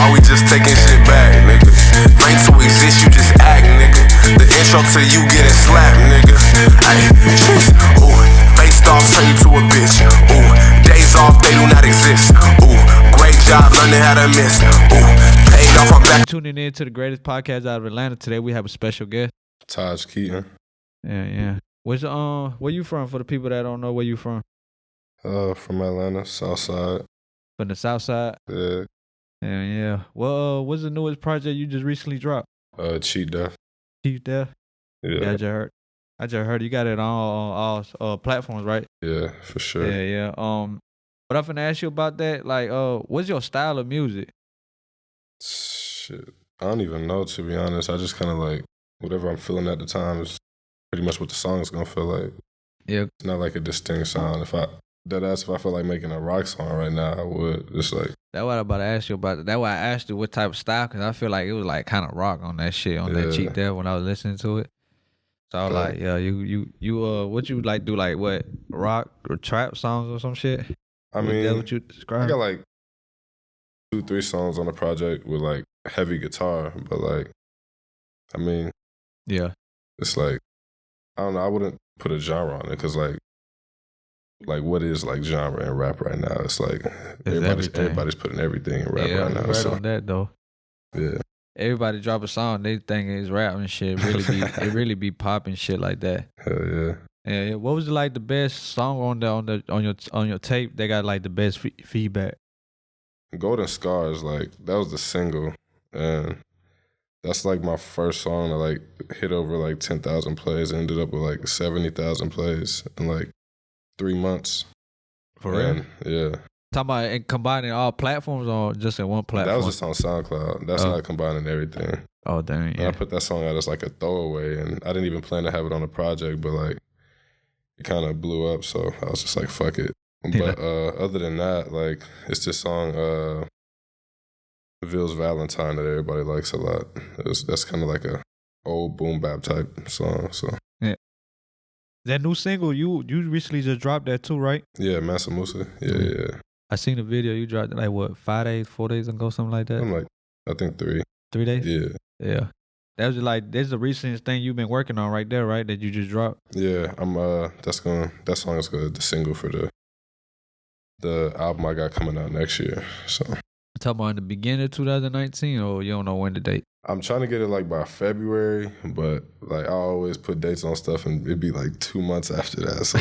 are we just taking shit back, nigga? Fame to exist, you just act, nigga. The intro to you getting slapped, nigga. Ay, ooh, fake stars turn you to a bitch. Ooh, days off, they do not exist. Ooh, great job, learning how to miss. Ooh, paid off, I'm back. Tuning in to the greatest podcast out of Atlanta. Today we have a special guest. Tahj, Keeton. Yeah. Where you from? For the people that don't know, where you from? From Atlanta, South Side. From the South Side. Yeah. Yeah. Well, what's the newest project you just recently dropped? Cheat Death. Cheat Death. Yeah. I just heard you got it on all platforms, right? Yeah, for sure. Yeah. But I'm finna ask you about that. Like, what's your style of music? Shit, I don't even know, to be honest. I just kind of like whatever I'm feeling at the time is pretty much what the song is gonna feel like. Yeah. It's not like a distinct sound. If I feel like making a rock song right now, I would. Just like that's what I'm about to ask you about. That's why I asked you what type of style, because I feel like it was like kind of rock on that shit, on that Cheat Death when I was listening to it. So I was like, yeah, you what you like do, like what, rock or trap songs or some shit? I mean, that what you describe? I got like 2-3 songs on the project with like heavy guitar, but like, I mean, yeah, it's like, I don't know, I wouldn't put a genre on it, because like what is like genre in rap right now? It's like everybody's putting everything in rap right now. Right so. On that though. Yeah. Everybody drop a song, they think it's rap and shit. It really be popping shit like that. Hell yeah. Yeah. What was like the best song on your tape that got like the best feedback? Golden Scars, like that was the single, and that's like my first song that like hit over like 10,000 plays. Ended up with like 70,000 plays in like 3 months. For real? Yeah. Talking about and combining all platforms or just in one platform? That was just on SoundCloud. That's not combining everything. Oh, dang, yeah. And I put that song out as like a throwaway, and I didn't even plan to have it on the project, but like it kind of blew up, so I was just like, fuck it. But other than that, like it's this song, Ville's Valentine, that everybody likes a lot. That's kind of like a old boom bap type song. So yeah. That new single, you recently just dropped that too, right? Yeah, Massa Musa. Yeah. I seen the video. You dropped it like what, 4 days ago, something like that? I'm like, I think 3. 3 days? Yeah. That was like, this is the recent thing you've been working on right there, right? That you just dropped. Yeah, that song is good. The single for the album I got coming out next year. So talking about in the beginning of 2019, or you don't know when the date? I'm trying to get it like by February, but like I always put dates on stuff and it'd be like 2 months after that. So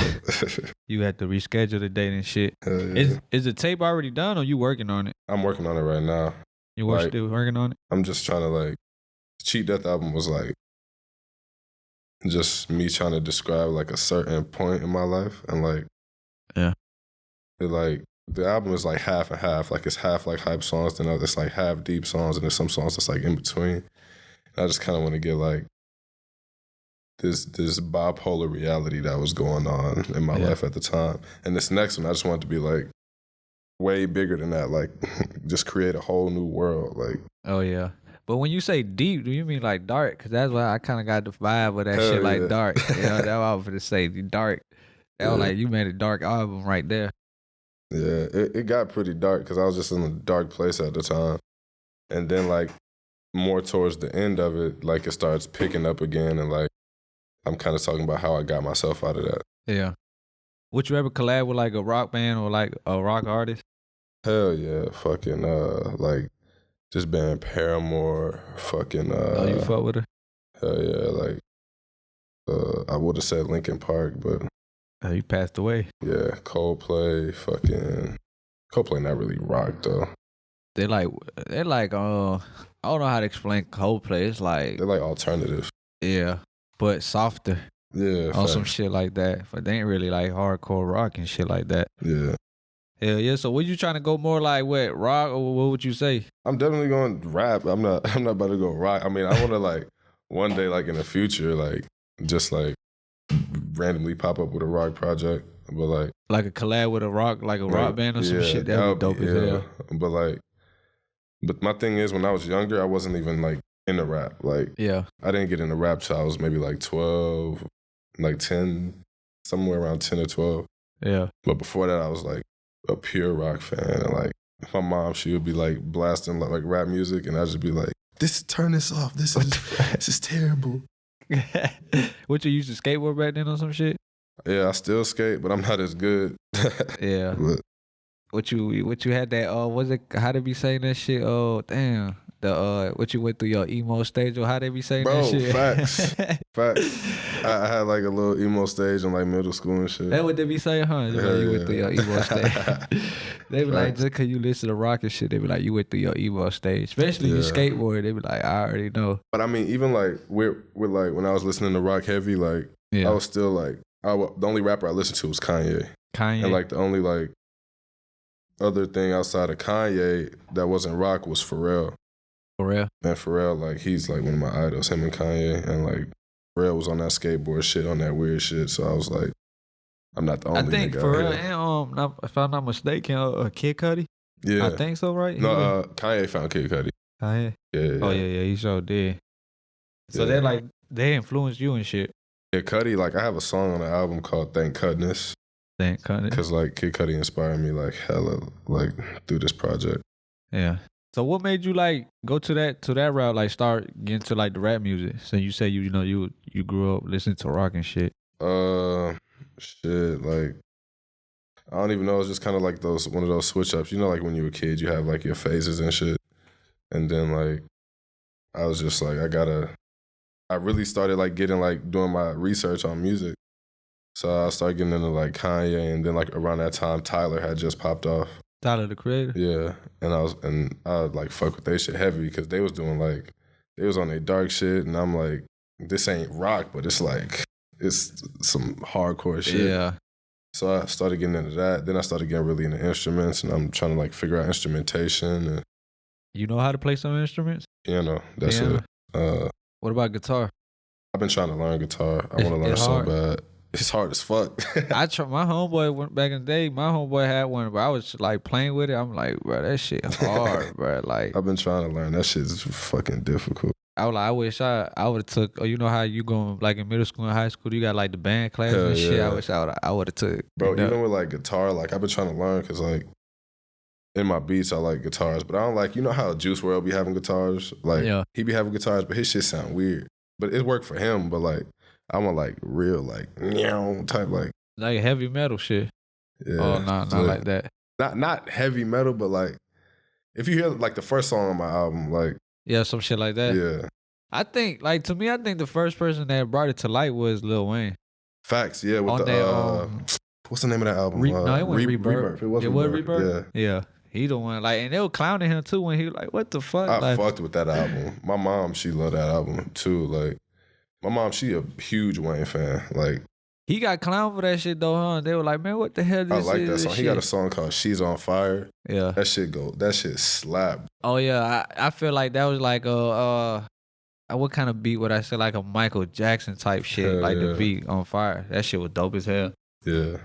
you had to reschedule the date and shit. Hell yeah. Is the tape already done, or you working on it? I'm working on it right now. You still working on it? I'm just trying to like, Cheat Death album was like just me trying to describe like a certain point in my life, and like the album is like half and half. Like it's half like hype songs, then it's like half deep songs, and there's some songs that's like in between. And I just kind of want to get like this bipolar reality that was going on in my life at the time. And this next one, I just want it to be like way bigger than that. Like just create a whole new world. Like, oh yeah. But when you say deep, do you mean like dark? Because that's why I kind of got the vibe of that shit, like dark. You know, that's what I was going to say, dark. That was like, you made a dark album right there. Yeah, it got pretty dark because I was just in a dark place at the time. And then like more towards the end of it, like it starts picking up again, and like I'm kind of talking about how I got myself out of that. Yeah. Would you ever collab with like a rock band or like a rock artist? Hell yeah, fucking like just band Paramore, fucking oh, you fuck with her? Hell yeah, like I would have said Linkin Park, but you passed away. Yeah, Coldplay not really rock though. They're like I don't know how to explain Coldplay. It's like they're like alternative. Yeah, but softer. Yeah, on some shit like that. But they ain't really like hardcore rock and shit like that. Yeah. Hell yeah. So what you trying to go more like, what, rock, or what would you say? I'm definitely going rap. I'm not about to go rock. I mean, I want to like one day, like in the future, like just like randomly pop up with a rock project, but like a collab with a rock, like a rock band or some shit. That would be dope as hell. But my thing is, when I was younger, I wasn't even like into rap. Like, I didn't get into rap till I was maybe like 12, like 10, somewhere around 10 or 12. Yeah. But before that, I was like a pure rock fan, and like my mom, she would be like blasting like rap music, and I'd just be like, turn this off. This is terrible. What, you used to skateboard back then or some shit? Yeah, I still skate, but I'm not as good. Yeah. But What you had that was it, how they be saying that shit? Oh damn. The what you went through your emo stage, or how they be saying that shit? Facts. I had like a little emo stage in like middle school and shit. That's what they be saying, huh? You went through your emo stage. They be like, Facts. just cause you listen to rock and shit, they be like, you went through your emo stage. Especially you skateboard, they be like, I already know. But I mean, even like with like when I was listening to rock heavy, like I was still like, the only rapper I listened to was Kanye. And like the only like other thing outside of Kanye that wasn't rock was Pharrell. Pharrell? And Pharrell, like, he's like one of my idols, him and Kanye. And like Pharrell was on that skateboard shit, on that weird shit. So I was like, I'm not the only nigga. I think Pharrell and if I'm not mistaken, Kid Cudi. Yeah, I think so, right? No, Kanye found Kid Cudi. Kanye. Yeah. Oh yeah, he sure did. So they're like, they influenced you and shit. Yeah, Cudi, like I have a song on the album called Thank Cudness. Thank Cudi. Cause like Kid Cudi inspired me like hella like through this project. Yeah. So what made you like go to that route, like start getting to like the rap music? So you say you grew up listening to rock and shit. Shit, like I don't even know. It's just kind of like one of those switch ups. You know, like when you were a kid, you have like your phases and shit. And then like I was just like, I really started like getting like doing my research on music. So I started getting into like Kanye, and then like around that time, Tyler had just popped off. Tyler, the Creator? Yeah, and I would like fuck with they shit heavy because they was doing like, they was on their dark shit, and I'm like, this ain't rock, but it's like, it's some hardcore shit. Yeah. So I started getting into that. Then I started getting really into instruments, and I'm trying to like figure out instrumentation. And, you know how to play some instruments? Piano, that's it. What about guitar? I've been trying to learn guitar. I want to learn so bad. It's hard as fuck. My homeboy went back in the day. My homeboy had one, but I was like playing with it. I'm like, bro, that shit hard, bro. Like, I've been trying to learn. That shit's fucking difficult. I was like, I wish I would have took. You know how you going like in middle school and high school, you got like the band class and shit. I wish I would have took. Bro, even with like guitar, like I've been trying to learn because like in my beats I like guitars, but I don't like, you know how Juice WRLD be having guitars? Like he be having guitars, but his shit sound weird. But it worked for him. But like I want like real like type like heavy metal shit. Yeah. Oh, not like that. Not heavy metal, but like if you hear like the first song on my album, like some shit like that. Yeah. I think like to me, I think the first person that brought it to light was Lil Wayne. Facts, yeah. With what's the name of that album? No, it wasn't Rebirth. It was Rebirth. Yeah. He the one, like, and they were clowning him too when he was like, what the fuck? I fucked with that album. My mom, she loved that album too. Like, my mom, she a huge Wayne fan. Like, he got clowned for that shit though, huh? They were like, man, what the hell is this? I like that song. Shit? He got a song called She's on Fire. Yeah. That shit slap. Oh yeah, I feel like that was like what kind of beat would I say? Like a Michael Jackson type shit, the beat on fire. That shit was dope as hell. Yeah.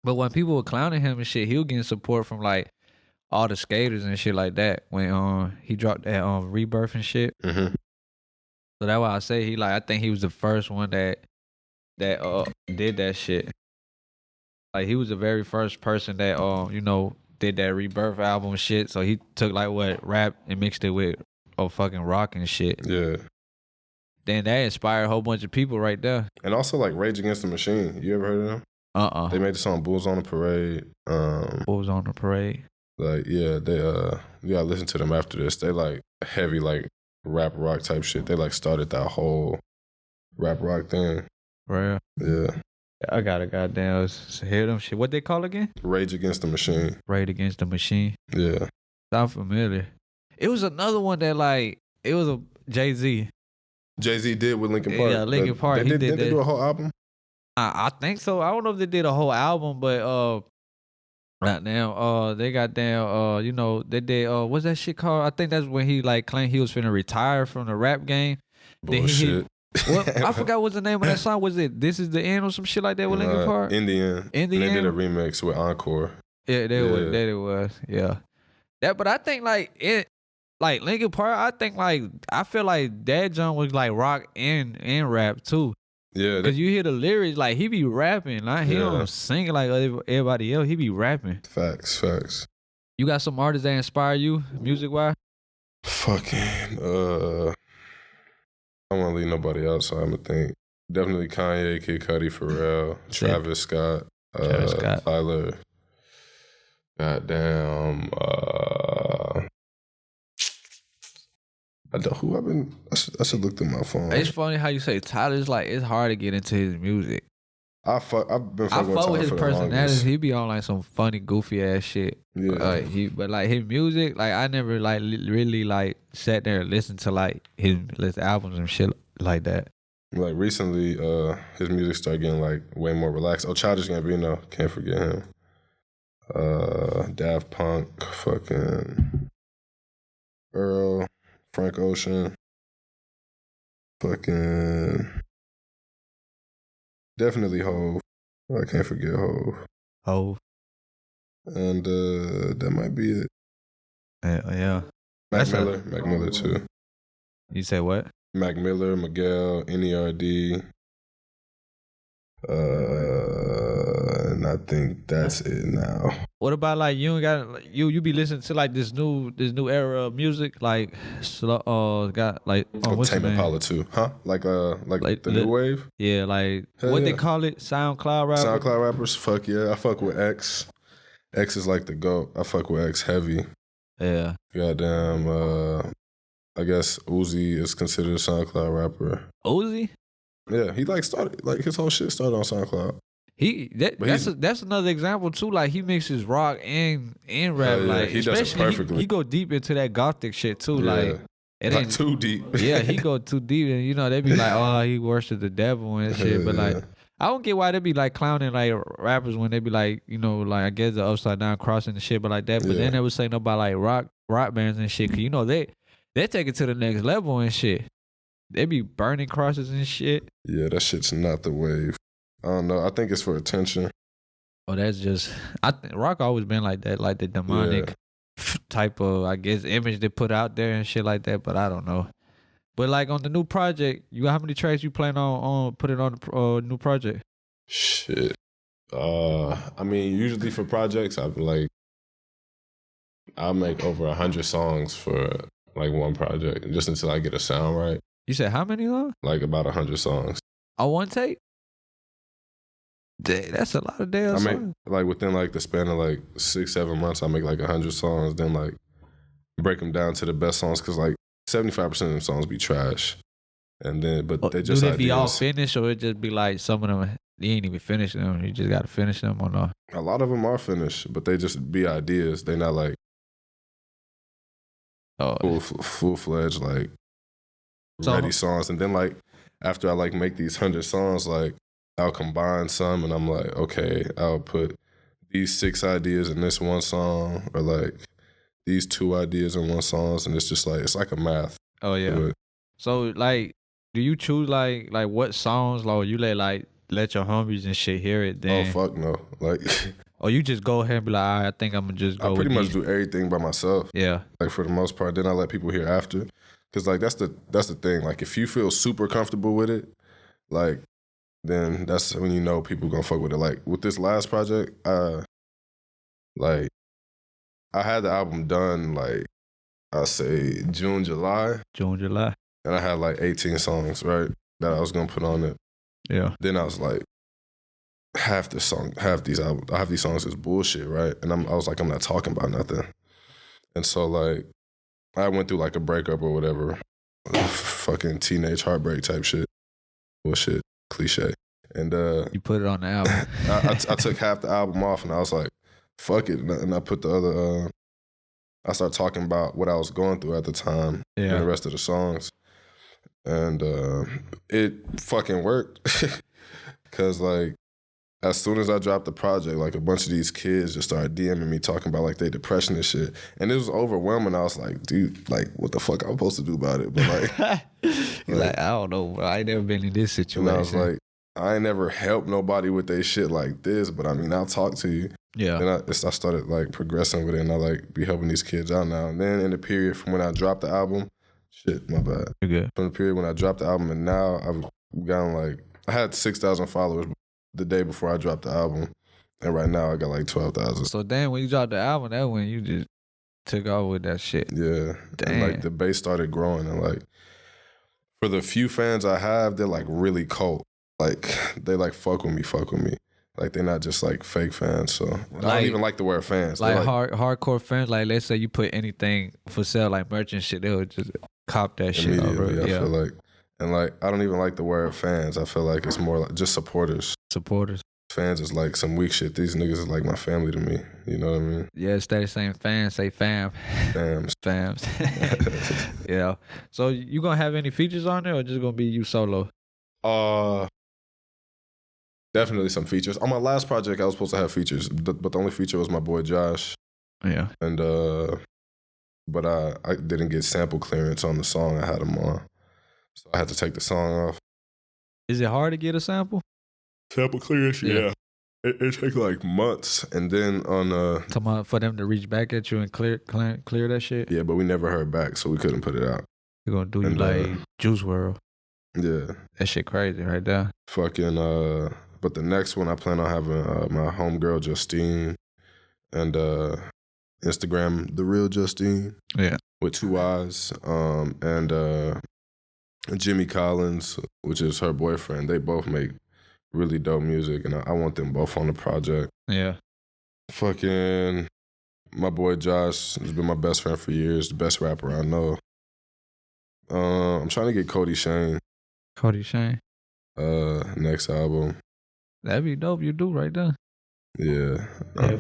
But when people were clowning him and shit, he was getting support from like all the skaters and shit like that when he dropped that Rebirth and shit. Mm-hmm. So that's why I say I think he was the first one that did that shit. Like he was the very first person that did that Rebirth album shit. So he took like what rap and mixed it with fucking rock and shit. Yeah. Then that inspired a whole bunch of people right there. And also like Rage Against the Machine. You ever heard of them? They made the song Bulls on the Parade. Bulls on the Parade. Like, yeah, they you gotta listen to them after this. They like heavy like rap rock type shit. They like started that whole rap rock thing. Right. Yeah. I gotta goddamn hear them shit. What they call again? Rage Against the Machine. Rage Against the Machine. Yeah. Sound familiar. It was another one that like it was a Jay-Z. Jay-Z did with Linkin Park. Yeah, Linkin Park. Did they do a whole album? I think so. I don't know if they did a whole album, but right now, they got down, they did what's that shit called? I think that's when he like claimed he was finna retire from the rap game. Bullshit. I forgot what's the name of that song. Was it This Is the End or some shit like that with Linkin Park? In the End. In the End. They did a remix with Encore. Yeah, that it was. Yeah. But I think like it, like Linkin Park. I feel like that John was like rock and rap too. Yeah, because you hear the lyrics, like he be rapping, like he don't sing like everybody else. He be rapping. Facts. You got some artists that inspire you music wise? Fucking, I don't want to leave nobody out, so I'm gonna think. Definitely Kanye, Kid Cudi, Pharrell, Travis Scott, Travis Scott. Tyler. Goddamn. I should look through my phone. It's funny how you say Tyler's like it's hard to get into his music. I've been I fucking with fuck Tyler with his for the personality. longest. He be on like some funny, goofy ass shit. Yeah. But like his music, like I never like really like sat there and listened to like his albums and shit like that. Like recently, his music started getting like way more relaxed. Oh, Childish Gambino, can't forget him. Daft Punk, fucking Earl, Frank Ocean, fucking definitely Hove. I can't forget Hove. Oh, And that might be it. yeah. Mac Miller too. You say what? Mac Miller, Miguel, NERD. And I think that's it now. What about like you ain't got like, you be listening to like this new era of music like got like what's Tame the name? Impala too, huh? Like the new wave. Yeah, like Hell what they yeah. call it? SoundCloud rapper. SoundCloud rappers, fuck yeah. I fuck with X. X is like the GOAT. I fuck with X heavy. Yeah. Goddamn, I guess Uzi is considered a SoundCloud rapper. Uzi? Yeah, he like started like his whole shit started on SoundCloud. That's another example too. Like he mixes rock and rap. Yeah, like he does it especially perfectly. He go deep into that gothic shit too. Yeah. Like it Like ain't too deep. Yeah, he go too deep, and you know they be like, oh, he worshipped the devil and shit. But like, I don't get why they be like clowning like rappers when they be like, you know, like I guess the upside down crossing and shit, but like that. But then they was saying about like rock bands and shit, cause you know they take it to the next level and shit. They be burning crosses and shit. Yeah, that shit's not the wave. I don't know. I think it's for attention. Oh, that's just I think rock always been like that, like the demonic type of I guess image they put out there and shit like that. But I don't know. But like on the new project, you got how many tracks you plan on putting on the new project? Shit. I mean, usually for projects, I'll make over 100 songs for like one project, just until I get a sound right. You said how many though? Like about 100 songs. On one take? Dang, that's a lot of damn songs. I make like within like the span of like 6-7 months, I make like 100 songs. Then like break them down to the best songs, because like 75% of them songs be trash. And then, but they just do they ideas. be all finished, or it just be like some of them you ain't even finished them? You just got to finish them or no? A lot of them are finished, but they just be ideas. They not like full-fledged like ready songs. And then like after I like make these 100 songs, like I'll combine some, and I'm like, okay, I'll put these 6 ideas in this one song, or like these 2 ideas in one song, and it's just like, it's like a math. Oh yeah. So like, do you choose like what songs, like you let your homies and shit hear it? Then oh fuck no, like. Or you just go ahead and be like, all right, I think I'm gonna just go. I pretty much do everything by myself. Yeah. Like for the most part, then I let people hear after, because like that's the thing. Like if you feel super comfortable with it, like then that's when you know people gonna fuck with it. Like with this last project, like I had the album done like I say June, July, and I had like 18 songs, right, that I was gonna put on it. Yeah. Then I was like, half these songs is bullshit, right? And I was like, I'm not talking about nothing. And so like I went through like a breakup or whatever, fucking teenage heartbreak type shit, bullshit, cliche. And you put it on the album. I took half the album off, and I was like, fuck it, and I put the other. I started talking about what I was going through at the time, and the rest of the songs, and it fucking worked, cause like as soon as I dropped the project, like a bunch of these kids just started DMing me talking about like their depression and shit. And it was overwhelming. I was like, dude, like what the fuck I'm supposed to do about it? But like, like I don't know, bro. I ain't never been in this situation. And I was like, I ain't never helped nobody with their shit like this, but I mean, I'll talk to you. Yeah. Then I started like progressing with it, and I like be helping these kids out now. And then in the period from when I dropped the album, my bad. You're good. From the period when I dropped the album and now I've gotten like, I had 6,000 followers the day before I dropped the album. And right now I got like 12,000. So then when you dropped the album, that when you just took off with that shit. Yeah. Damn. And like the base started growing, and like for the few fans I have, they're like really cult. Like they like fuck with me. Like they're not just like fake fans. So I don't even like the word fans. Like, hardcore fans, like let's say you put anything for sale, like merch and shit, they would just cop that shit immediately. over. I feel like, and like I don't even like the word fans. I feel like it's more like just supporters. Fans is like some weak shit. These niggas is like my family to me. You know what I mean? Yeah, instead of saying fans, say fam. Fams. Yeah. So you gonna have any features on there, or just gonna be you solo? Definitely some features. On my last project, I was supposed to have features, but the only feature was my boy Josh. Yeah. And but I didn't get sample clearance on the song I had him on, so I had to take the song off. Is it hard to get a sample? Sample clearance, yeah. It takes like months, and then on for them to reach back at you and clear that shit. Yeah, but we never heard back, so we couldn't put it out. You're gonna do like Juice WRLD. Yeah, that shit crazy right there. Fucking but the next one I plan on having my homegirl Justine and Instagram The Real Justine. Yeah, with 2 eyes. And Jimmy Collins, which is her boyfriend. They both make really dope music, and I want them both on the project. Yeah. Fucking my boy Josh has been my best friend for years, the best rapper I know. I'm trying to get Cody Shane. Next album. That'd be dope. You do right there. Yeah.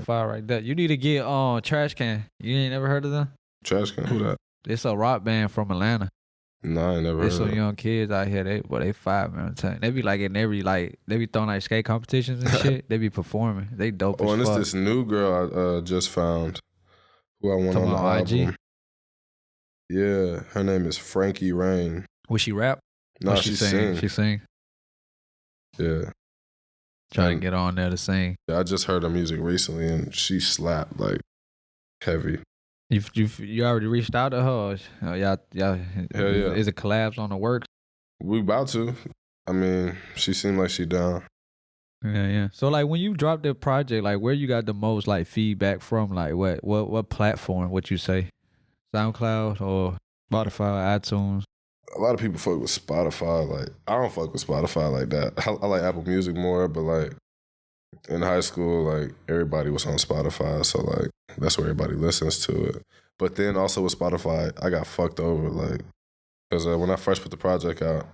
Fire right there. You need to get on Trash Can. You ain't never heard of them? Trash Can? Who that? It's a rock band from Atlanta. No, I ain't never heard of There's some them. young kids out here. They fire, man. I'm telling you. They be like in every they be throwing like skate competitions and shit. They be performing. They dope as fuck. And it's this new girl I just found who I want on the album. IG? Yeah, her name is Frankie Rain. Would she rap? No, she sing. She sing. Yeah. Trying to get on there to sing. Yeah, I just heard her music recently, and she slapped like heavy. You already reached out to her? Or y'all, hell yeah. Is it collabs on the works? We about to. I mean, she seemed like she down. Yeah. So like when you dropped the project, like where you got the most like feedback from? Like what platform would you say? SoundCloud or Spotify, iTunes? A lot of people fuck with Spotify. Like I don't fuck with Spotify like that. I like Apple Music more, but like in high school, like everybody was on Spotify, so like that's where everybody listens to it. But then also with Spotify, I got fucked over, like because when I first put the project out,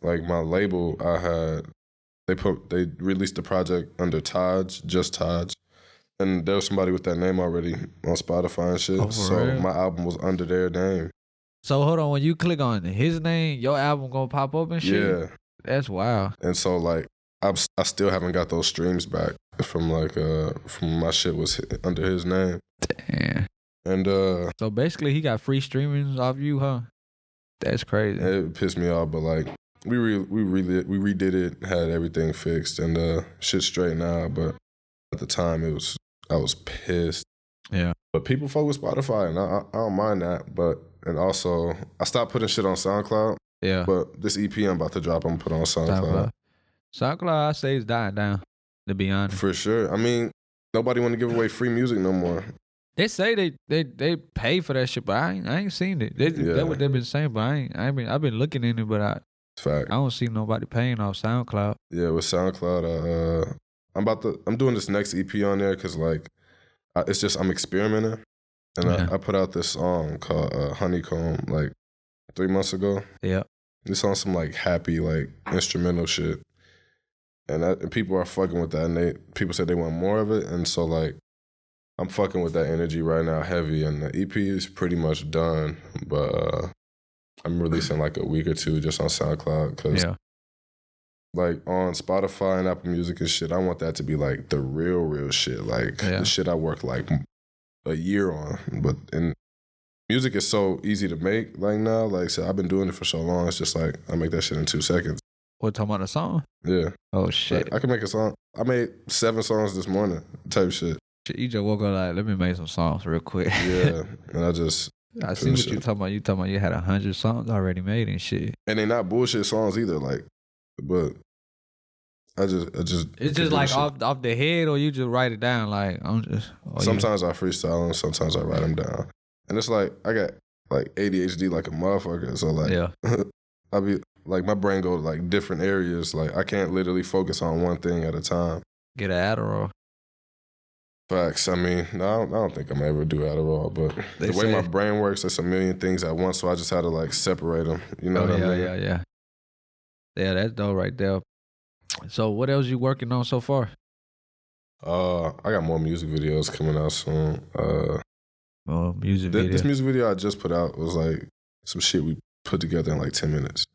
like my label, they released the project under Tahj, just Tahj. And there was somebody with that name already on Spotify and shit. So my album was under their name. So hold on, when you click on his name, your album gonna pop up and shit? Yeah. That's wild. And so like I still haven't got those streams back from like from my shit was under his name. Damn. And so basically he got free streamings off you, huh? That's crazy. It pissed me off, but like we redid it, had everything fixed, and shit straight now. But at the time I was pissed. Yeah. But people fuck with Spotify, and I don't mind that. And also, I stopped putting shit on SoundCloud. Yeah. But this EP I'm about to drop, I'm gonna put on SoundCloud. SoundCloud, I say, is dying down, to be honest. For sure. I mean, nobody want to give away free music no more. They say they pay for that shit, but I ain't seen it. That's what they've been saying, but I've been looking in it, but I don't see nobody paying off SoundCloud. Yeah, with SoundCloud, I'm doing this next EP on there because like it's just I'm experimenting, and I put out this song called Honeycomb like 3 months ago. Yeah, it's on some like happy like instrumental shit, and people are fucking with that, and people said they want more of it, and so like I'm fucking with that energy right now heavy, and the EP is pretty much done, but I'm releasing like a week or two just on SoundCloud because. Yeah. Like on Spotify and Apple Music and shit, I want that to be like the real shit. Like the shit I worked like a year on. And music is so easy to make like now. Like so I've been doing it for so long. It's just like I make that shit in 2 seconds. What, talking about a song? Yeah. Oh shit. Like, I can make a song. I made 7 songs this morning type shit. You just woke up like, let me make some songs real quick. Yeah. And I see what you talking about. You talking about you had 100 songs already made and shit. And they not bullshit songs either. Like, but I just. It's just like off the head, or you just write it down. Like I'm just. Sometimes I freestyle and sometimes I write them down, and it's like I got like ADHD like a motherfucker. So like, Yeah. I be like my brain go to like different areas. Like I can't literally focus on one thing at a time. Get an Adderall. Facts. I mean, no, I don't think I'm ever do Adderall, but the way my brain works, there's a million things at once. So I just had to like separate them. You know what I mean? Yeah. Yeah, that's dope right there. So what else you working on so far? I got more music videos coming out soon. Music video. This music video I just put out was like some shit we put together in like 10 minutes.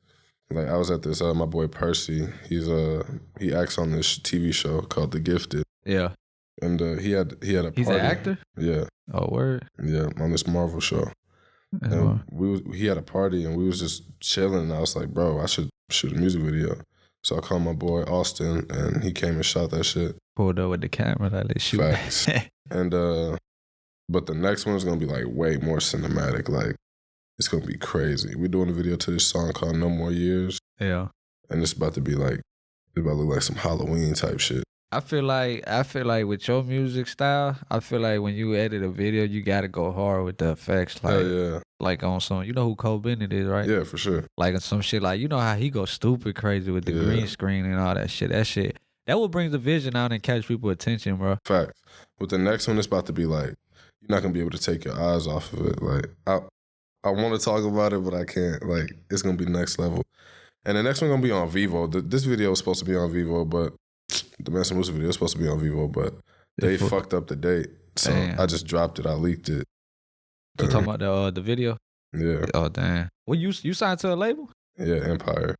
Like I was at this, my boy Percy, he acts on this TV show called The Gifted. Yeah. And he had a party. He's an actor? Yeah. Oh, word? Yeah, on this Marvel show. And he had a party and we was just chilling and I was like, bro, I should shoot a music video. So I called my boy Austin and he came and shot that shit. Pulled up with the camera, like, let's shoot. Facts. And but the next one is gonna be like way more cinematic. Like it's gonna be crazy. We're doing a video to this song called No More Years. Yeah. And it's about to be like, it's about to look like some Halloween type shit. I feel like with your music style, I feel like when you edit a video, you gotta go hard with the effects. Like, yeah. Like on some, you know who Cole Bennett is, right? Yeah, for sure. Like on some shit, like you know how he goes stupid crazy with the green screen and all that shit. That will bring the vision out and catch people's attention, bro. Facts. With the next one, it's about to be like, you're not gonna be able to take your eyes off of it. Like I want to talk about it, but I can't. Like it's gonna be next level. And the next one gonna be on Vivo. This video was supposed to be on Vivo, but the Master Moose video was supposed to be on Vivo, but they fucked up the date. So I just dropped it. I leaked it. You talking about the video? Yeah. Oh damn. Well, you signed to a label? Yeah, Empire.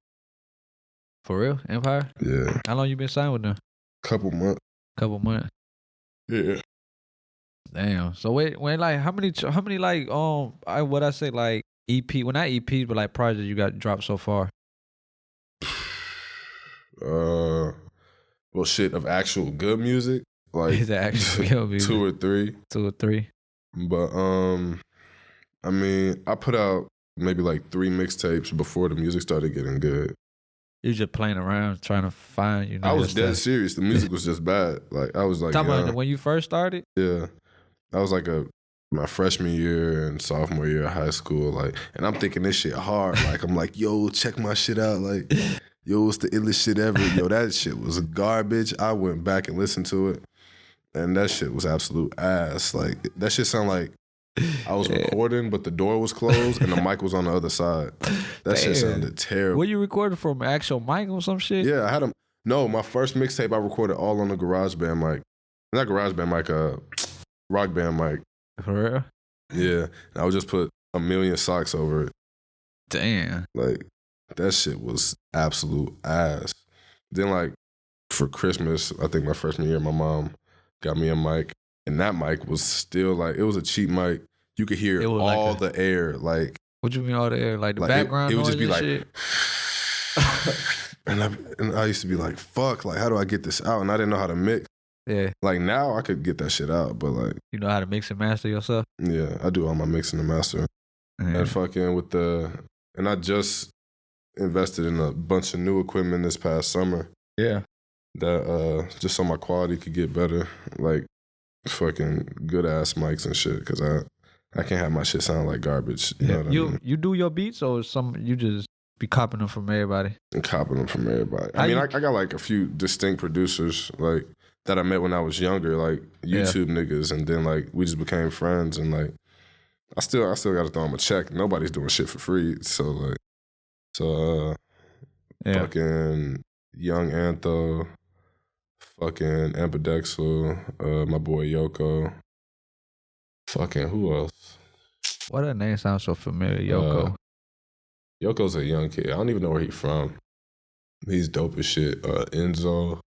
For real, Empire? Yeah. How long you been signed with them? Couple months. Yeah. Damn. So wait, like how many like what I say like EP? Well, not EPs, but like projects you got dropped so far. Well, shit of actual good music, like the actual good music. 2 or 3. 2 or 3. But I mean, I put out maybe like 3 mixtapes before the music started getting good. You just playing around trying to find, you know. I was dead serious. The music was just bad. Like I was like, talking about when you first started. Yeah, I was like my freshman year and sophomore year of high school. Like, and I'm thinking this shit hard. Like I'm like, yo, check my shit out. Like, yo, it's the illest shit ever. Yo, that shit was garbage. I went back and listened to it, and that shit was absolute ass. Like that shit sounded like I was recording, but the door was closed and the mic was on the other side. That shit sounded terrible. Were you recording from an actual mic or some shit? Yeah, I had No, my first mixtape I recorded all on the GarageBand mic. Not GarageBand mic, Rock Band mic. For real? Yeah, and I would just put a million socks over it. Damn. Like that shit was absolute ass. Then like for Christmas, I think my freshman year, my mom got me a mic. And that mic was still like, it was a cheap mic. You could hear all the air. Like, what you mean all the air? Like the background it would just be like, shit? and I used to be like, fuck, like how do I get this out? And I didn't know how to mix. Yeah. Like now I could get that shit out, but like. You know how to mix and master yourself? Yeah, I do all my mixing and mastering. And fucking and I just invested in a bunch of new equipment this past summer. Yeah. That just so my quality could get better. Like, fucking good ass mics and shit, because I can't have my shit sound like garbage. You know what I mean? You do your beats or you just be copying them from everybody? And copying them from everybody. I mean, I got like a few distinct producers like that I met when I was younger, like YouTube niggas, and then like we just became friends, and like I still got to throw them a check. Nobody's doing shit for free, so fucking Young Antho. Fucking Ambidexal, my boy Yoko. Fucking who else? Why that name sounds so familiar, Yoko? Yoko's a young kid. I don't even know where he's from. He's dope as shit. Enzo.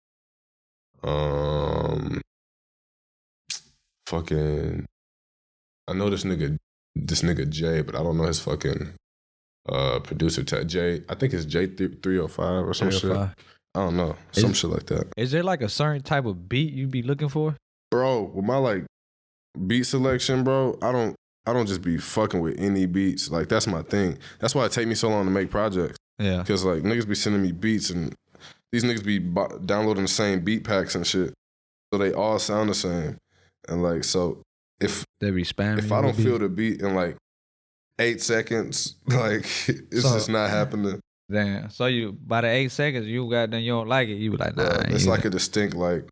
Fucking. I know this nigga Jay, but I don't know his fucking producer tag. Jay, I think it's J305 or some shit. I don't know. Some shit like that. Is there like a certain type of beat you be looking for? Bro, with my like beat selection, bro, I don't just be fucking with any beats. Like that's my thing. That's why it take me so long to make projects. Yeah. Because like niggas be sending me beats and these niggas be downloading the same beat packs and shit, so they all sound the same. And like, so if They be spamming. if I don't feel the beat in like 8 seconds, like it's just not happening. Damn. So you by the 8 seconds you don't like it. You be like, nah. It's like a distinct like.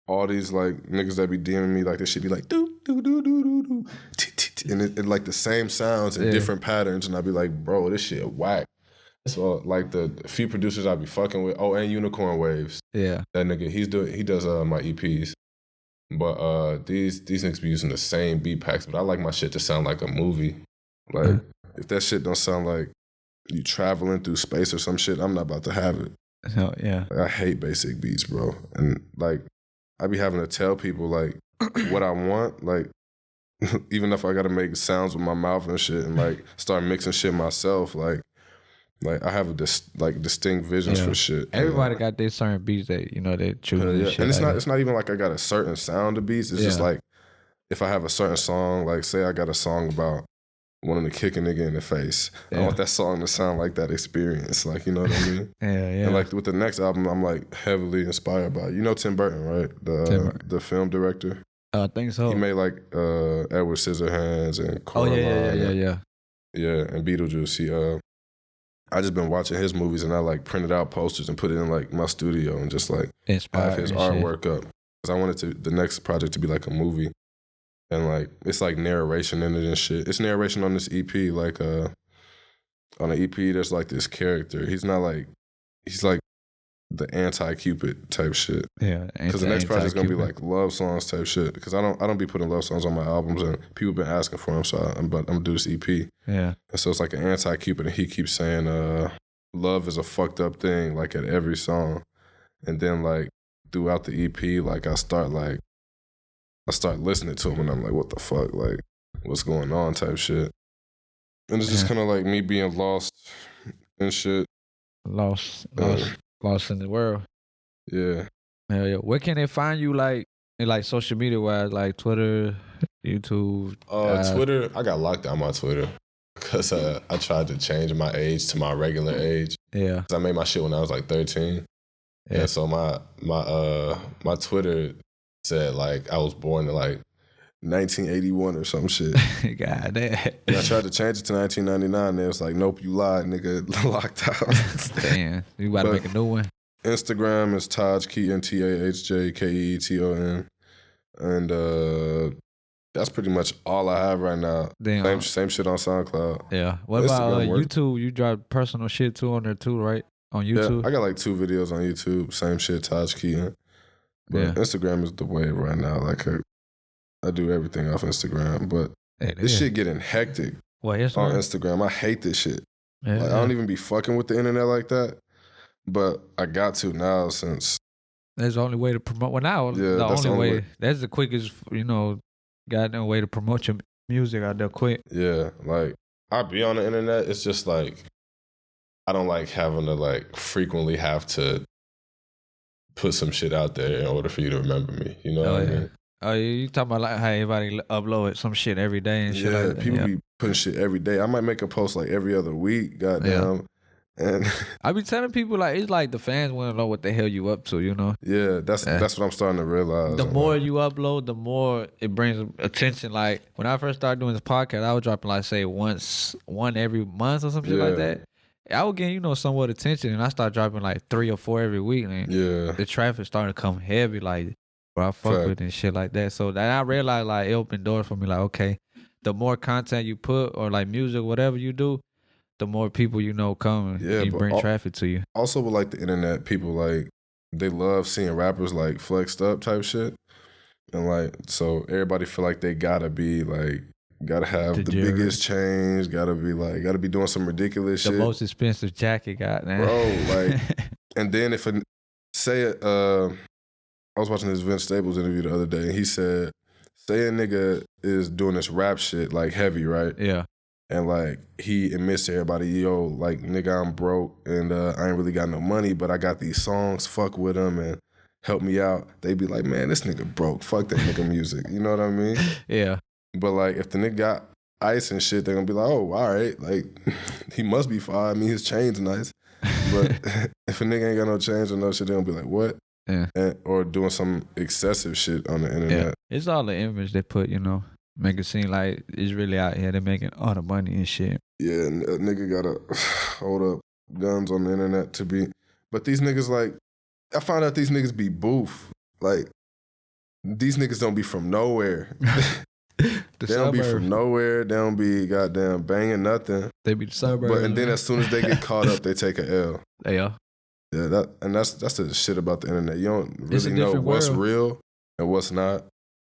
All these like niggas that be DMing me like this shit be like doo doo doo doo doo doo, and it like the same sounds and different patterns, and I be like, bro, this shit whack. So like the few producers I be fucking with, and Unicorn Waves, Yeah. that nigga he does my EPs, but these niggas be using the same beat packs, but I like my shit to sound like a movie. Like if that shit don't sound like you traveling through space or some shit, I'm not about to have it. Oh, yeah. Like, I hate basic beats, bro, and like. I be having to tell people like what I want, like even if I gotta make sounds with my mouth and shit, and like start mixing shit myself, like I have a distinct visions for shit. Everybody got their certain beats that they choose. Yeah. Shit And like it's not even like I got a certain sound of beats. It's just like if I have a certain song, like say I got a song about wanting to kick a nigga in the face. I want that song to sound like that experience. Like, you know what I mean? Yeah. And like with the next album, I'm like heavily inspired by, Tim Burton, right? The film director. I think so. He made like Edward Scissorhands and Coraline. Yeah, and Beetlejuice. I just been watching his movies, and I like printed out posters and put it in like my studio and just like have his artwork up. Because I wanted the next project to be like a movie. And like it's like narration in it and shit. It's narration on this EP. Like on the EP, there's like this character. He's like the anti-Cupid type shit. Yeah. Because the next project's gonna be like love songs type shit. Because I don't be putting love songs on my albums, and people been asking for them. So I'm gonna do this EP. Yeah. And so it's like an anti-Cupid, and he keeps saying love is a fucked up thing, like at every song. And then like throughout the EP, like I start listening to him, and I'm like, what the fuck? Like, what's going on type shit. And it's just kind of like me being lost and shit. Lost in the world. Yeah. Hell yeah. Where can they find you, like, in like social media wise, like Twitter, YouTube? Twitter, I got locked out my Twitter because I tried to change my age to my regular age. Yeah. 'Cause I made my shit when I was like 13. Yeah. And so my Twitter said like I was born in like 1981 or some shit. God damn. And I tried to change it to 1999, and it was like, nope, you lied, nigga, locked out. Damn, you about to make a new one? Instagram is Tahj Keeton, TAHJKEETON, and that's pretty much all I have right now. Damn. Same shit on SoundCloud. Yeah. What about YouTube? You drop personal shit too on there too, right? On YouTube? Yeah, I got like 2 videos on YouTube. Same shit, Tahj Keeton. But Instagram is the wave right now. Like I do everything off Instagram, but this shit getting hectic on Instagram. I hate this shit. I don't even be fucking with the internet like that, but I got to now since. That's the only way to promote. Well, now the only way. That's the quickest, goddamn way to promote your music out there quick. Yeah, like I be on the internet. It's just like I don't like having to like frequently have to put some shit out there in order for you to remember me. You know what I mean? Oh, you talking about like how everybody upload some shit every day and shit like that? People be putting shit every day. I might make a post like every other week, goddamn. And I be telling people like it's like the fans want to know what the hell you up to, Yeah, that's what I'm starting to realize. The more you upload, the more it brings attention. Like when I first started doing this podcast, I was dropping like say one every month or something like that. I would get somewhat attention, and I started dropping like 3 or 4 every week, and the traffic started to come heavy, like bro, I fuck with and shit like that. So then I realized like it opened doors for me. Like okay, the more content you put or like music, whatever you do, the more people come and bring traffic to you. Also with like the internet, people like they love seeing rappers like flexed up type shit, and like so everybody feel like they gotta be like. Gotta have the biggest change. Gotta be doing some ridiculous shit. The most expensive jacket, goddamn. Bro, like, and then if I was watching this Vince Staples interview the other day, and he said, say a nigga is doing this rap shit like heavy, right? Yeah. And like he admits to everybody, yo, like nigga, I'm broke and I ain't really got no money, but I got these songs. Fuck with them and help me out. They be like, man, this nigga broke. Fuck that nigga music. You know what I mean? Yeah. But like, if the nigga got ice and shit, they're gonna be like, oh, all right, like he must be fine. I mean, his chain's nice. But if a nigga ain't got no change or no shit, they gonna be like, what? Yeah. Or doing some excessive shit on the internet. Yeah. It's all the image they put, make it seem like it's really out here. They're making all the money and shit. Yeah, and a nigga gotta hold up guns on the internet to be. But these niggas, like, I found out these niggas be boof. Like, these niggas don't be from nowhere. They don't be from nowhere. They don't be goddamn banging nothing. They be the suburbs. And then as soon as they get caught up, they take a L. They are. Yeah, that's the shit about the internet. You don't really know what's real and what's not.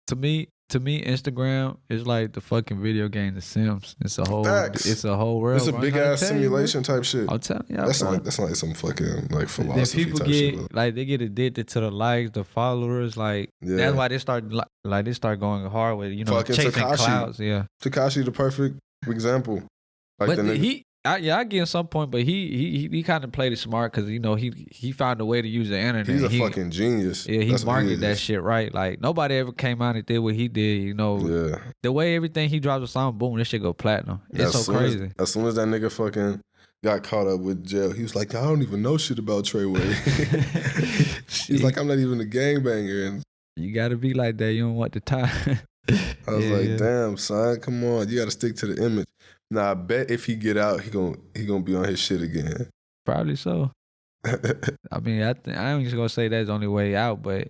To me, Instagram is like the fucking video game The Sims. It's a whole Facts. It's a whole world. It's a big ass simulation type shit. I'm telling you, that's like some fucking like philosophy people type get shit. like they get addicted to the likes, the followers. Like that's why they start going hard with fucking chasing Tekashi. clouds. Yeah, Tekashi the perfect example. Like but I get at some point, but he kind of played it smart because he found a way to use the internet. He's a fucking genius. Yeah, he marketed that shit right. Like nobody ever came out and did what he did. Yeah. The way everything he drops a song, boom, this shit go platinum. It's so crazy. As soon as that nigga fucking got caught up with jail, he was like, I don't even know shit about Treyway. He's like, I'm not even a gangbanger. And you gotta be like that. You don't want the time. I was damn, son, come on. You gotta stick to the image. Now, I bet if he get out, he gonna be on his shit again. Probably so. I mean, I ain't just gonna say that's the only way out, but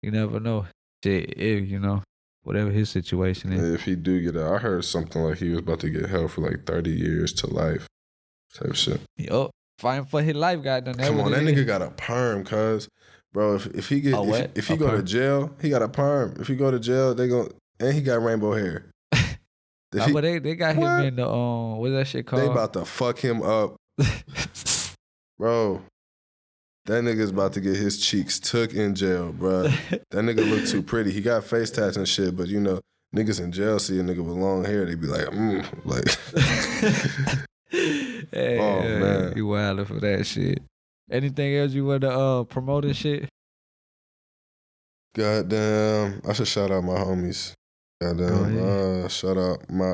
you never know. Shit, if whatever his situation is. If he do get out, I heard something like he was about to get held for like 30 years to life, type shit. Yup, fighting for his life, goddamn. Come on, that nigga got a perm, cuz. Bro, if he get if he go to jail, he got a perm. If he go to jail, and he got rainbow hair. But they got him in the what's that shit called? They about to fuck him up. Bro, that nigga's about to get his cheeks took in jail, bro. That nigga look too pretty. He got face tats and shit, but niggas in jail see a nigga with long hair, they be like, like. Hey, oh man, you wildin' for that shit. Anything else you want to promote and shit? Goddamn, I should shout out my homies. Goddamn, shout out my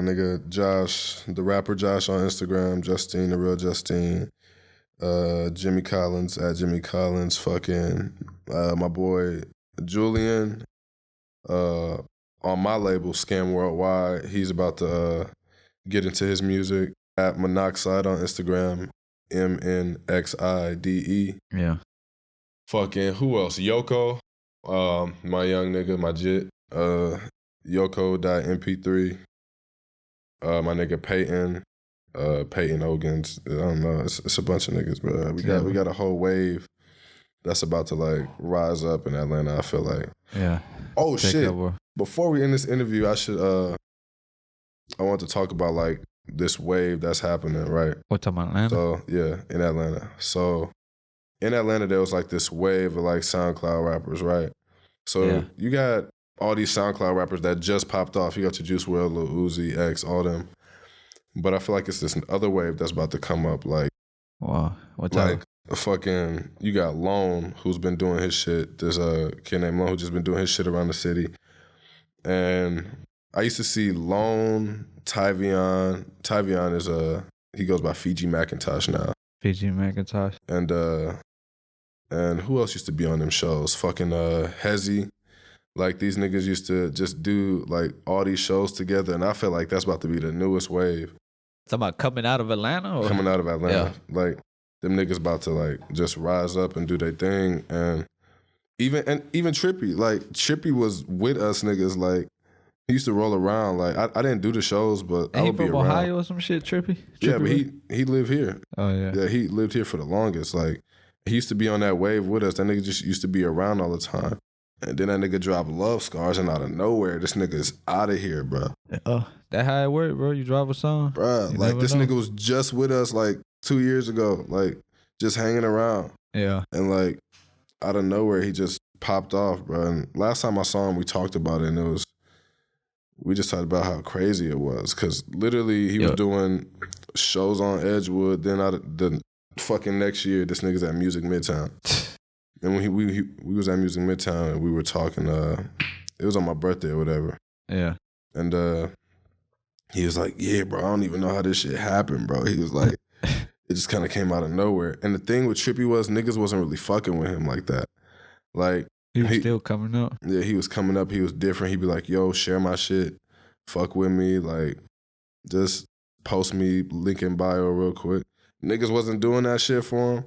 nigga Josh, the rapper Josh on Instagram, Justine, the real Justine, Jimmy Collins at Jimmy Collins, fucking my boy Julian, on my label Scam Worldwide. He's about to get into his music at Monoxide on Instagram, MNXIDE. Yeah. Fucking who else? Yoko, my young nigga, my jit. Yoko.mp3. My nigga Peyton Ogans. I don't know. It's a bunch of niggas, bro. We got a whole wave that's about to like rise up in Atlanta, I feel like. Yeah. Oh shit. Before we end this interview, I want to talk about like this wave that's happening, right? What, talking about Atlanta? So yeah, in Atlanta. So in Atlanta there was like this wave of like SoundCloud rappers, right? So you got all these SoundCloud rappers that just popped off. You got your Juice WRLD, Lil Uzi, X, all them. But I feel like it's this other wave that's about to come up. Like, wow, what's like fucking, you got Lone, who's been doing his shit. There's a kid named Lone who's just been doing his shit around the city. And I used to see Lone, Tyvion. Tyvion is he goes by Fiji Macintosh now. Fiji Macintosh. And who else used to be on them shows? Fucking Hezzy. Like, these niggas used to just do, like, all these shows together, and I feel like that's about to be the newest wave. Talking about coming out of Atlanta? Or? Coming out of Atlanta. Yeah. Like, them niggas about to, like, just rise up and do their thing, and even Trippy. Like, Trippy was with us niggas, like, he used to roll around. Like, I didn't do the shows, but I would be around. He from Ohio or some shit, Trippy? Yeah, but he lived here. Oh, yeah. Yeah, he lived here for the longest. Like, he used to be on that wave with us. That nigga just used to be around all the time. And then that nigga dropped Love Scars, and out of nowhere, this nigga is out of here, bro. That how it worked, bro? You drop a song? Bro, like, this nigga was just with us, like, 2 years ago. Like, just hanging around. Yeah. And, like, out of nowhere, he just popped off, bro. And last time I saw him, we talked about it, and we just talked about how crazy it was. Because literally, he was doing shows on Edgewood. Then the fucking next year, this nigga's at Music Midtown. And when we was at Music Midtown, and we were talking, it was on my birthday or whatever. Yeah. And he was like, yeah, bro, I don't even know how this shit happened, bro. He was like, it just kind of came out of nowhere. And the thing with Trippy was niggas wasn't really fucking with him like that. Like He was still coming up. Yeah, he was coming up. He was different. He'd be like, yo, share my shit. Fuck with me. Like, just post me, link in bio real quick. Niggas wasn't doing that shit for him.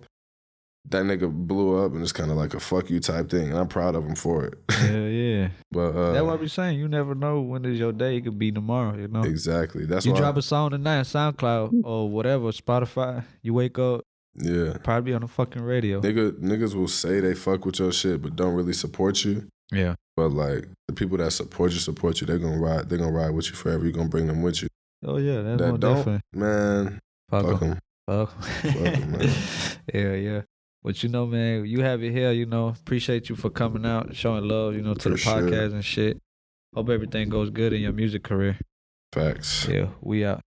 That nigga blew up and it's kind of like a fuck you type thing. And I'm proud of him for it. Yeah. But that's what we saying. You never know when is your day. It could be tomorrow, you know? Exactly. That's you why drop a song tonight on SoundCloud or whatever, Spotify. You wake up. Yeah. Probably on the fucking radio. Niggas will say they fuck with your shit, but don't really support you. Yeah. But like the people that support you, they're gonna ride with you forever. You're gonna bring them with you. Oh yeah, that's that more don't, definitely. Man. Fuck them. Fuck them, man. Yeah. But you know, man, you have it here, you know. Appreciate you for coming out, showing love, you know, to the podcast and shit. Hope everything goes good in your music career. Facts. Yeah, we out.